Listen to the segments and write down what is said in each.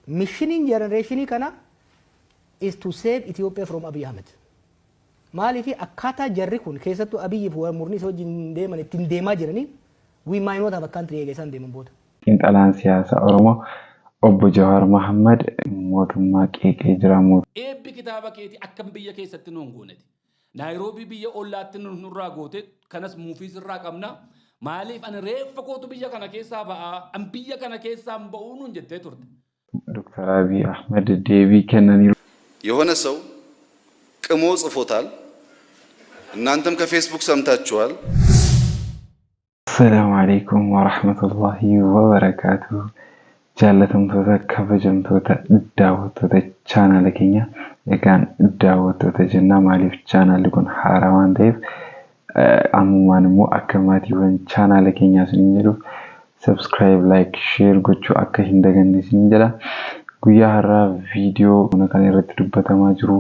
Missioning generation kana is to save Ethiopia from Abiy Ahmed. Maaliif akkaataa jarri kun keessattuu Abiy fi murni isa wajjin deeman ittiin deemaa jiranii we might not have a country eegeessan deeman booda. Xiinxalaan siyaasa Oromoo Obbo Jawaar Mohammad mootummaa qeeqee jiramu. Eebbi kitaaba keetii akkam biyya keessatti nuun gooneti. Naayiroobii biyya ollaatti nurraa goote kanas muufiis irraa qabna. Maaliif ani reeffa kootu biyya kana keessaa ba'aa an biyya kana keessaa ba'uu nuun jettee turte. Dr. Abiy Ahmed deebii kennaniiru. የሆነ ሰው ቅሞ ጽፎታል እናንተም ከፌስቡክ ሰምታችኋል السلام عليكم ورحمة الله وبركاته جالتمتوتا كبجمتوتا داوتوتا channel كينيا يكان داوتوتا جنة ماليف channel لكون حاروان ديف عمومان مو أكماتي وان channel كينيا سنجلو subscribe like share gochو أكا هندگن سنجلا guyyaa har'aa viidiyoo kana irratti dubbatamaa jiru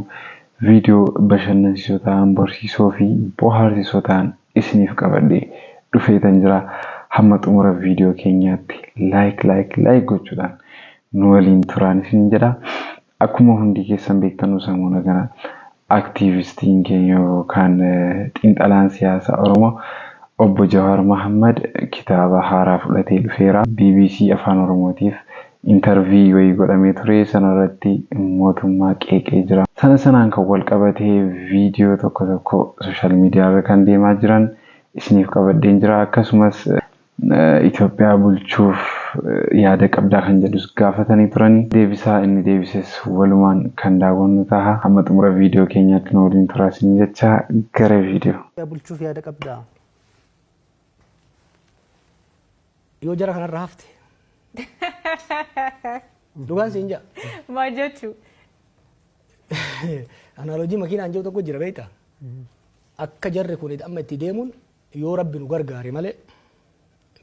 viidiyoo bashannansiisoo ta'an barsiisoo fi bohaarsiisoo ta'an isiniif qabadhee dhufeetan jira hamma xumura viidiyoo keenyaatti like gochuudhaan nu waliin turaan isin jedha akkuma hundi keessan beektanuu samuuna kana aktiivistiin keenya yookaan xiinxalaan siyaasa Oromoo Obbo Jawaar Mohammad kitaaba haaraa fudhatee dhufeera BBC Afaan Oromootiif interview way godhamee ture sanarratti mootummaa qeeqee jira sanaan kan wal qabatee viidiyoo tokko social media irra kan deemaa jiran isiniif qabadheen jira akkasumas Itoophiyaa bulchuuf yaada qabdaa kan jedhus gaafatanii turani deebisaa inni deebises walumaan kan daawwannu ta'a hamma xumura viidiyoo keenyaatti nu waliin turaasin jecha gara viidiyoo bulchuuf yaada qabdaa yoo jara kanarra hafte Dugaan sinja. Majotu. Analoojii makiinaan jiru tokko jira beektaa. Akka jarri kun amma itti deemuun yoo rabbi nu gargaare malee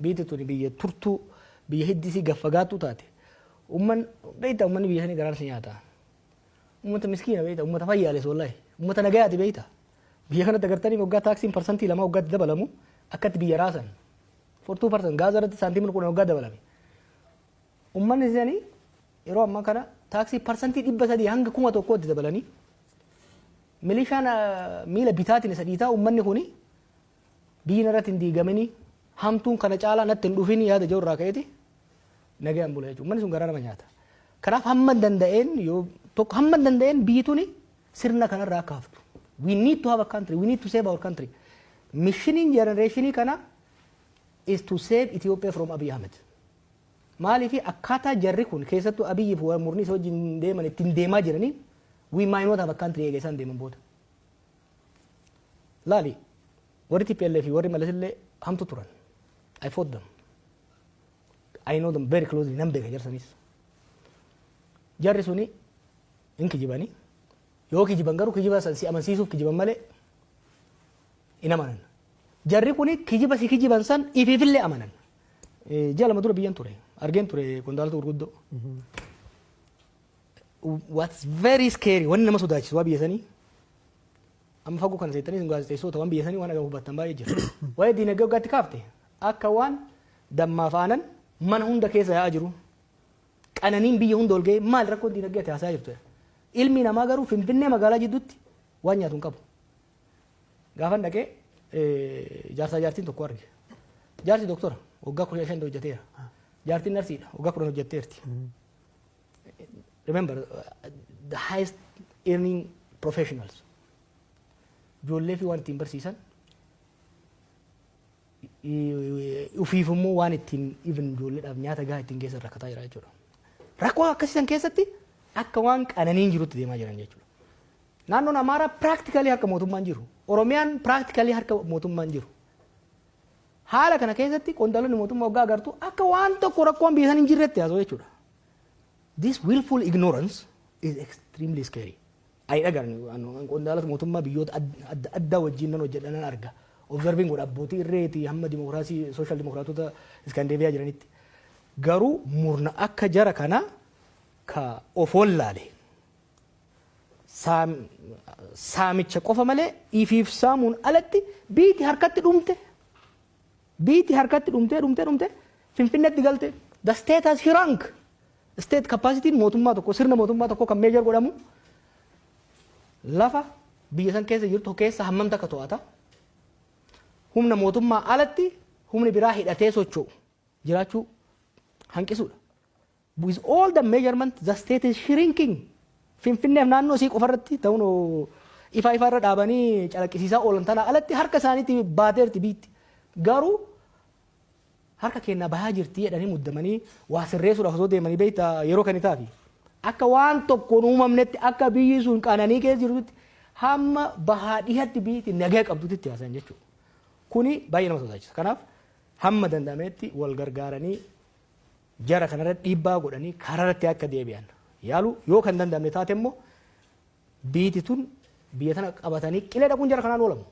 biyyi tuni biyya turtuu biyya hiddisii gaffagaattuu taate. Beektaa uummanni biyya sanii garaarsa nyaata. Uummata miskiina beektaa uummata fayyaalee sollahi uummata nagayaati beektaa. Biyya kanatti agartanii waggaa taaksiin parsantii 2 waggaatti dabalamu akkatti biyya raasan. 42% gaazaa irratti saantiimii 10 waggaa dabalame. Ummanni isaanii yeroo ammaa kana taaksii parsantii 300 hanga 1,000 dabalanii milishaan miila bitaatiin isa dhiitaa ummanni kuni biyya irratti hin diigamanii hamtuun kana caalaa natti hin dhufin yaada jirurraa ka'eeti nagaan bula jechuudha. Ummanni sun garaa nama nyaata. Kanaaf hamma danda'een biyyi tuni sirna kanarraa akka haftu. We need to have a country. We need to save our country. Missioning generation kana is to save Ethiopia from Abiy Ahmed. Maaliif akkaataa jarri kun keessattuu Abiy fi murni isa wajjin deeman ittiin deemaa jiranii we might not have a country eegeessan deeman booda. Laali warri TPLF fi warri Malasillee hamtu turan. I fought them. I know them very closely nan beeka jarsanis. Jarri suni hin kijibanii yoo kijiban garuu kijiba si amansiisuuf kijiban malee hin amanan. Jarri kuni kijiba si kijiban san ifiifillee amanan. Jaalama dura biyyan ture. Argeen ture qondaalota gurguddoo. What's very scary waan nama sodaachisu waa biyya sanii amma fagoo kana seettanii sin gaazexeessota waan biyya sanii waan agamu hubattan baay'ee jira. Waa'ee diinagdee waggaatti kaafte akka waan dammaaf aanan mana hunda keessa yaa'aa jiru. Qananiin biyya hunda ol ga'ee maal rakkoon diinagdee ati haasaa jirtu. Ilmi namaa garuu Finfinnee magaalaa jidduutti waan nyaatu hin qabu. Gaafan dhaqee jaarsaa jaartiin tokko arge. Jaarsi doktora waggaa 15 hojjeteera. Jaartiin narsiidha waggaa 10 hojjetteerti. Remember the highest earning professionals. Ijoollee fi waan ittiin barsiisan ufiifummoo waan ittiin even ijoolleedhaaf nyaata gahaa ittiin geessan rakkataa jira jechuudha. Rakkoo akkasiisan keessatti akka waan qananiin jirutti deemaa jiran jechuudha. Naannoon Amaaraa practically harka mootummaan jiru. Oromiyaan practically harka mootummaan jiru. Haala kana keessatti qondaalonni mootummaa waggaa agartu akka waan tokko rakkoon biyya sanii hin jirretti haasoo jechuudha. This willful ignorance is extremely scary. Ayi dhagarni qondaalota mootummaa biyyoota adda wajjin nan hojjedhan arga. Observing godha abbootii irreetii hamma dimokiraasii social dimokiraatota Iskaandeebiyaa jiranitti. Garuu murna akka jara kana ka ofoon laale. Saamicha qofa malee ifiif saamuun alatti biiti harkatti dhumte. Biiti harkatti dhumte Finfinneetti galte. The state has shrunk. state capacity mootummaa tokko sirna mootummaa tokko kan meejor godhamu lafa biyya san keessa jirtu keessa hammam takka to'ata humna mootummaa alatti humni biraa hidhatee socho'u jiraachuu hanqisuudha. With all the measurement the state is shrinking. Finfinneef naannoo isii qofarratti ta'uun ifa irra dhaabanii calaqqisiisaa oolan tanaa alatti harka isaaniitti baateerti biitti. Garuu harka kennaa bahaa jirti jedhanii muddamanii waa sirreessuudhaaf osoo deemanii beekta yeroo kan itaafi. Akka waan tokkoon uumamnetti akka biyyi sun qananii keessa jirtutti hamma bahaa dhihatti biitti nagaa qabdutti itti haasayan jechuudha. Kuni baay'ee nama sodaachisa. Kanaaf hamma danda'ametti wal gargaaranii jara kanarratti dhiibbaa godhanii karaarratti akka deebi'an yaalu yoo kan danda'amne taate immoo biitti tun biyya tana qabatanii qilee dhaquun jara kanaan oolamu.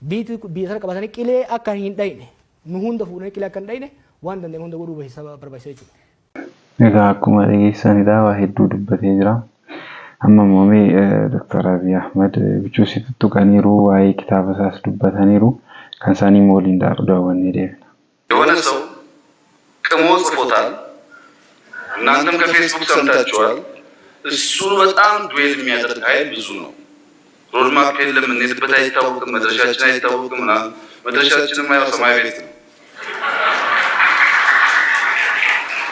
Biyya tana qabatanii qilee akka hin dhayne nu hunda fuudhanii qilee akka hin dhayne waan danda'ame hunda godhuu barbaachisa jechuudha. Egaa akkuma dhageessanidha waa hedduu dubbatee jira. Amma moomee Dr. Abiy Ahmed bichuusi tuttuqaniiru waa'ee kitaaba isaas dubbataniiru kan isaanii waliin daawwannee deebina. የሆነ ሰው ቅሞ ጽፎታል። እናንተም ከፌስቡክ ሰምታችኋል። እሱን በጣም ዱዌል የሚያደርግ ኃይል ብዙ ነው። ሮድማፕ የለም፣ እንሄድበት አይታወቅም፣ መድረሻችን አይታወቅም። መድረሻችንም ያው ሰማይ ቤት ነው።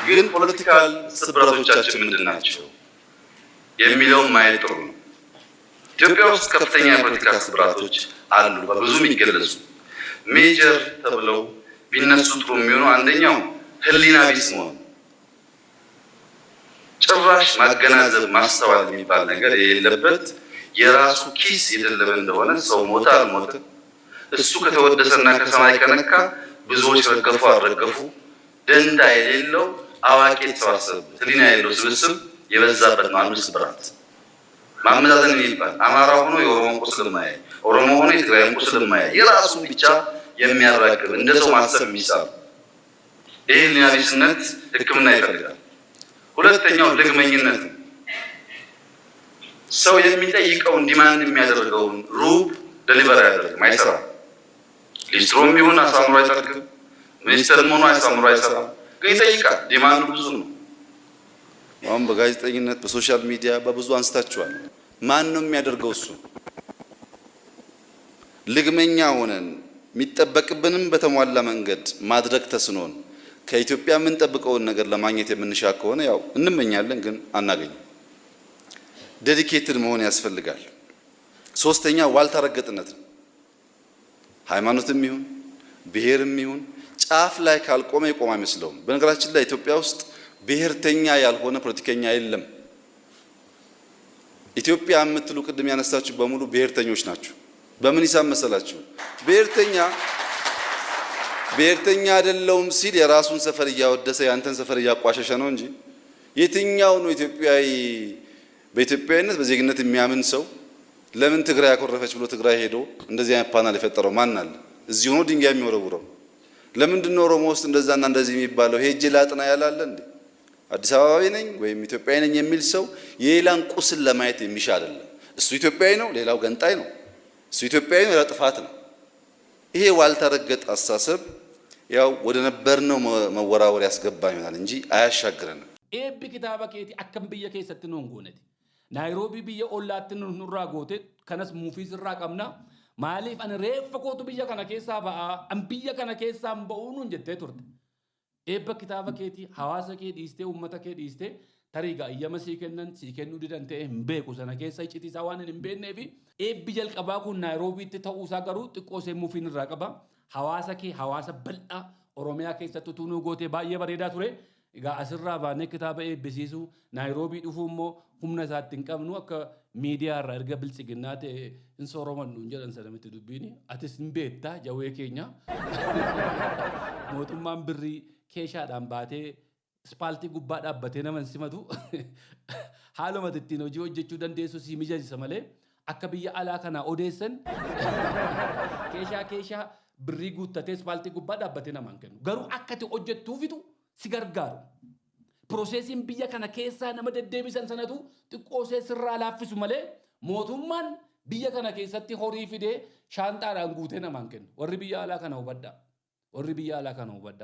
ግን ፖለቲካል ስብራቶቻችን ምንድን ናቸው የሚለውን ማየት ጥሩ ነው። ኢትዮጵያ ውስጥ ከፍተኛ የፖለቲካ ስብራቶች አሉ፣ በብዙ የሚገለጹ ሜጀር ተብለው ቢነሱ ጥሩ የሚሆነው አንደኛው ህሊና ቢስ መሆን፣ ጭራሽ ማገናዘብ ማስተዋል የሚባል ነገር የሌለበት የራሱ ኪስ የደለበ እንደሆነ ሰው ሞተ አልሞተ እሱ ከተወደሰና ከሰማይ ከነካ ብዙዎች ረገፉ አልረገፉ ደንታ የሌለው አዋቂ የተሰባሰበበት ህሊና የሌለው ስብስብ የበዛበት ነው። አንዱ ስብራት ማመዛዘን የሚባል አማራ ሆኖ የኦሮሞን ቁስል ማያይ፣ ኦሮሞ ሆኖ የትግራይን ቁስል ማያይ የራሱን ብቻ የሚያራግብ እንደ ሰው ማሰብ የሚሳብ ይህ ህሊና ቢስነት ሕክምና ይፈልጋል። ሁለተኛው ልግመኝነት ነው። ሰው የሚጠይቀውን ዲማንድ የሚያደርገውን ሩብ ደሊቨር አያደርግም፣ አይሰራም። ሊስትሮም ቢሆን አሳምሮ አይጠርግም፣ ሚኒስተርም ሆኖ አሳምሮ አይሰራም። ግን ይጠይቃል። ዲማንዱ ብዙ ነው። አሁን በጋዜጠኝነት በሶሻል ሚዲያ በብዙ አንስታችኋል። ማን ነው የሚያደርገው? እሱ ልግመኛ ሆነን የሚጠበቅብንም በተሟላ መንገድ ማድረግ ተስኖን ከኢትዮጵያ የምንጠብቀውን ነገር ለማግኘት የምንሻ ከሆነ ያው እንመኛለን፣ ግን አናገኝም። ዴዲኬትድ መሆን ያስፈልጋል። ሶስተኛ ዋልታ ረገጥነት ነው። ሃይማኖትም ይሁን ብሔርም ይሁን ጫፍ ላይ ካልቆመ ይቆም አይመስለውም። በነገራችን ላይ ኢትዮጵያ ውስጥ ብሔርተኛ ያልሆነ ፖለቲከኛ የለም። ኢትዮጵያ የምትሉ ቅድም ያነሳችሁ በሙሉ ብሔርተኞች ናችሁ። በምን ሂሳብ መሰላችሁ? ብሔርተኛ አይደለውም ሲል የራሱን ሰፈር እያወደሰ ያንተን ሰፈር እያቋሸሸ ነው እንጂ የትኛው ነው ኢትዮጵያዊ በኢትዮጵያዊነት በዜግነት የሚያምን ሰው ለምን ትግራይ ያኮረፈች ብሎ ትግራይ ሄዶ እንደዚህ አይነት ፓናል የፈጠረው ማን አለ? እዚህ ሆኖ ድንጋይ የሚወረውረው ለምንድን ነው? ኦሮሞ ውስጥ እንደዛና እንደዚህ የሚባለው ሄጄ ላጥና ያላለ እንዴ? አዲስ አበባዊ ነኝ ወይም ኢትዮጵያዊ ነኝ የሚል ሰው የሌላን ቁስል ለማየት የሚሻ አይደለም። እሱ ኢትዮጵያዊ ነው፣ ሌላው ገንጣይ ነው። እሱ ኢትዮጵያዊ ነው፣ ሌላው ጥፋት ነው። ይሄ ዋልታ ረገጥ አስተሳሰብ ያው ወደ ነበርነው መወራወር ያስገባን ይሆናል እንጂ አያሻግረንም። ኤቢ ኪታባ ኬቲ አከም ብየ ኬሰት ነው እንጎነቲ ናይሮቢ ብየ ኦላትን ኑራ ጎቴ ከነስ ሙፊስ ራቀምና ማሊፍ አን ሬፍ ኮቱ ብየ ከነ ኬሳ በአ አንብየ ከነ ኬሳ በኡኑ እንጀቴ ቱርት ኤበ ኪታባ ኬቲ ሐዋሳ ኬ ዲስቴ ኡመታ ኬ ዲስቴ ተሪጋ እየመሲ ከነን ሲከኑ ዲደንቴ እምቤኩ ሰነ ኬሳ ጭቲ ሳዋንን እምቤኔ ቢ ኤቢ ጀልቀባ ኩ ናይሮቢ ተውሳ ገሩ ጥቆሴ ሙፊን ራቀባ ሐዋሳ ኬ ሐዋሳ በልጣ ኦሮሚያ ኬሰቱ ቱኑ ጎቴ ባየ በሬዳ ቱሬ ጋ አስራ ባነ ኪታባ ኤቢሲሱ ናይሮቢ ዱፉሞ ሁምነ ሳትን ቀምኑ አከ ሚዲያ ራርገ ብልጽግናት እንሶሮመን ነው እንጀራን ሰለምት ዱቢኒ አትስ እንቤታ ጃዌ ኬኛ ሞቱማን ብሪ ኬሻ ዳምባቴ ስፓልቲ ጉባ ዳበቴ ነመን ሲመቱ ሃሎ መትቲ ነው ጂኦ ጀቹ ደንዴሱ ሲሚጀጅ ሰመለ አከ ብያ አላ ከና ኦዴሰን ኬሻ ብሪ ጉተቴ ስፓልቲ ጉባ ዳበቴ ነማን ከኑ ገሩ አከቴ ኦጀቱ ፊቱ ሲገርጋሩ ፕሮሴሲን ብየ ከነ ኬሳ ነመደደቢ ሰንሰነቱ ጥቆሴ ስራ ላፍሱ መለ ሞቱማን ብየ ከነ ኬሰቲ ሆሪ ፊዴ ሻንጣ ዳንጉቴ ነማን ከኑ ወሪ ብያ አላ ከናው በዳ